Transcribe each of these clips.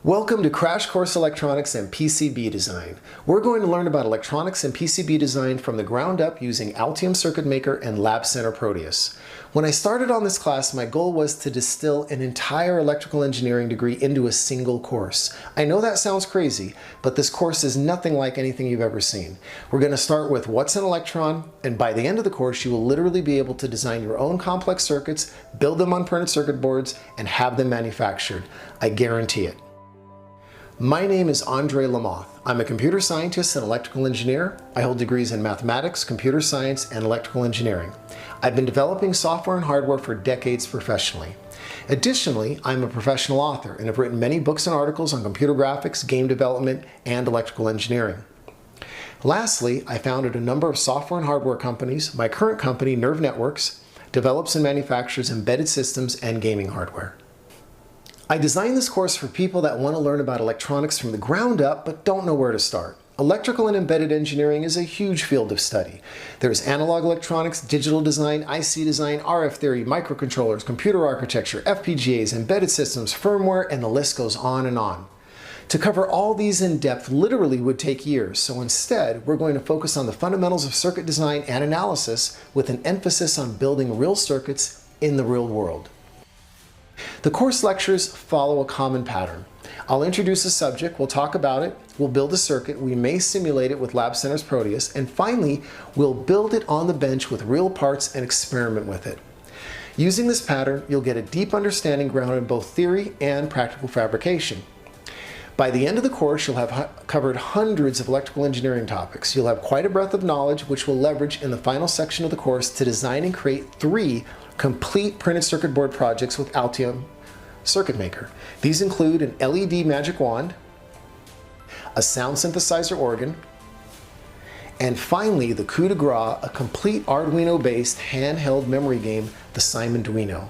Welcome to Crash Course Electronics and PCB Design. We're going to learn about electronics and PCB design from the ground up using Altium Circuit Maker and Lab Center Proteus. When I started on this class, my goal was to distill an entire electrical engineering degree into a single course. I know that sounds crazy, but this course is nothing like anything you've ever seen. We're going to start with what's an electron, and by the end of the course, you will literally be able to design your own complex circuits, build them on printed circuit boards, and have them manufactured. I guarantee it. My name is Andre Lamoth. I'm a computer scientist and electrical engineer. I hold degrees in mathematics, computer science, and electrical engineering. I've been developing software and hardware for decades professionally. Additionally, I'm a professional author and have written many books and articles on computer graphics, game development, and electrical engineering. Lastly, I founded a number of software and hardware companies. My current company, Nerve Networks, develops and manufactures embedded systems and gaming hardware. I designed this course for people that want to learn about electronics from the ground up but don't know where to start. Electrical and embedded engineering is a huge field of study. There's analog electronics, digital design, IC design, RF theory, microcontrollers, computer architecture, FPGAs, embedded systems, firmware, and the list goes on and on. To cover all these in depth literally would take years, so instead we're going to focus on the fundamentals of circuit design and analysis with an emphasis on building real circuits in the real world. The course lectures follow a common pattern. I'll introduce a subject, we'll talk about it, we'll build a circuit, we may simulate it with Lab Center's Proteus, and finally, we'll build it on the bench with real parts and experiment with it. Using this pattern, you'll get a deep understanding grounded in both theory and practical fabrication. By the end of the course, you'll have covered hundreds of electrical engineering topics. You'll have quite a breadth of knowledge, which we'll leverage in the final section of the course to design and create 3 complete printed circuit board projects with Altium Circuit Maker. These include an LED magic wand, a sound synthesizer organ, and finally the coup de grace, a complete Arduino-based handheld memory game, the Simonduino.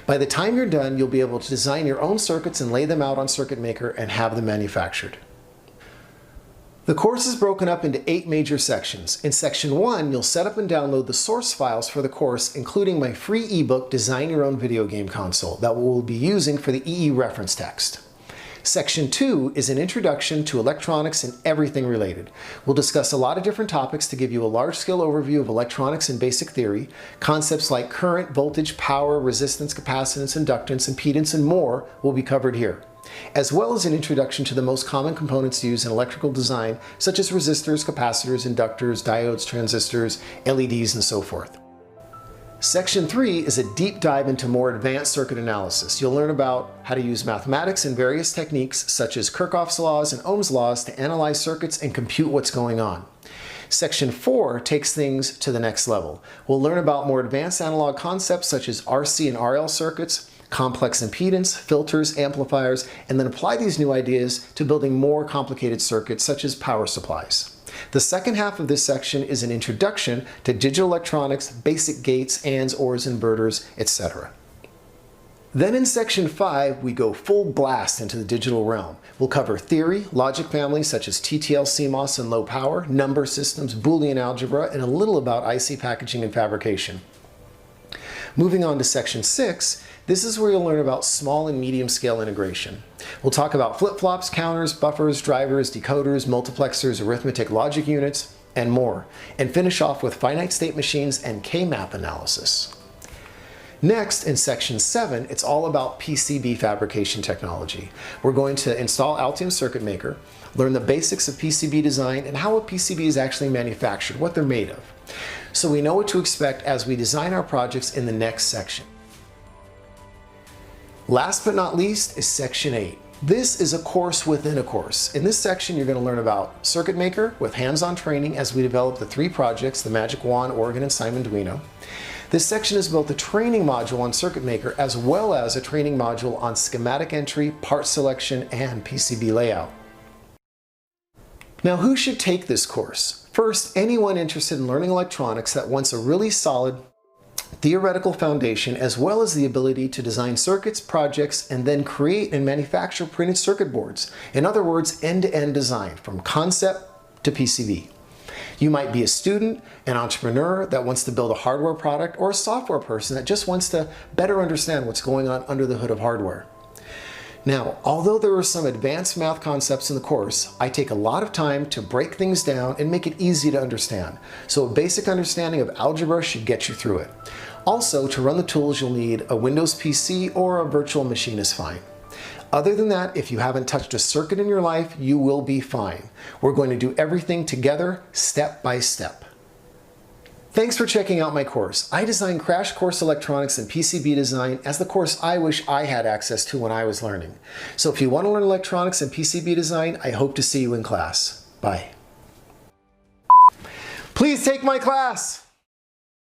By the time you're done, you'll be able to design your own circuits and lay them out on Circuit Maker and have them manufactured. The course is broken up into 8 major sections. In section 1, you'll set up and download the source files for the course, including my free ebook, Design Your Own Video Game Console, that we'll be using for the EE reference text. Section 2 is an introduction to electronics and everything related. We'll discuss a lot of different topics to give you a large-scale overview of electronics and basic theory. Concepts like current, voltage, power, resistance, capacitance, inductance, impedance, and more will be covered here, as well as an introduction to the most common components used in electrical design, such as resistors, capacitors, inductors, diodes, transistors, LEDs, and so forth. Section 3 is a deep dive into more advanced circuit analysis. You'll learn about how to use mathematics and various techniques such as Kirchhoff's laws and Ohm's laws to analyze circuits and compute what's going on. Section 4 takes things to the next level. We'll learn about more advanced analog concepts such as RC and RL circuits, complex impedance, filters, amplifiers, and then apply these new ideas to building more complicated circuits such as power supplies. The second half of this section is an introduction to digital electronics, basic gates, ands, ors, inverters, etc. Then in section 5, we go full blast into the digital realm. We'll cover theory, logic families such as TTL, CMOS, and low power, number systems, Boolean algebra, and a little about IC packaging and fabrication. Moving on to section 6, this is where you'll learn about small and medium scale integration. We'll talk about flip-flops, counters, buffers, drivers, decoders, multiplexers, arithmetic logic units, and more, and finish off with finite state machines and K-map analysis. Next, in section 7, it's all about PCB fabrication technology. We're going to install Altium Circuit Maker, learn the basics of PCB design and how a PCB is actually manufactured, what they're made of, so we know what to expect as we design our projects in the next section. Last but not least is section 8. This is a course within a course. In this section, you're going to learn about Circuit Maker with hands-on training as we develop the 3 projects, the Magic Wand, Organ, and Simonduino. This section is both a training module on Circuit Maker as well as a training module on schematic entry, part selection, and PCB layout. Now, who should take this course? First, anyone interested in learning electronics that wants a really solid theoretical foundation as well as the ability to design circuits, projects, and then create and manufacture printed circuit boards. In other words, end-to-end design from concept to PCB. You might be a student, an entrepreneur that wants to build a hardware product, or a software person that just wants to better understand what's going on under the hood of hardware. Now, although there are some advanced math concepts in the course, I take a lot of time to break things down and make it easy to understand. So a basic understanding of algebra should get you through it. Also, to run the tools, you'll need a Windows PC or a virtual machine is fine. Other than that, if you haven't touched a circuit in your life, you will be fine. We're going to do everything together, step by step. Thanks for checking out my course. I designed Crash Course Electronics and PCB Design as the course I wish I had access to when I was learning. So if you want to learn electronics and PCB design, I hope to see you in class. Bye. Please take my class!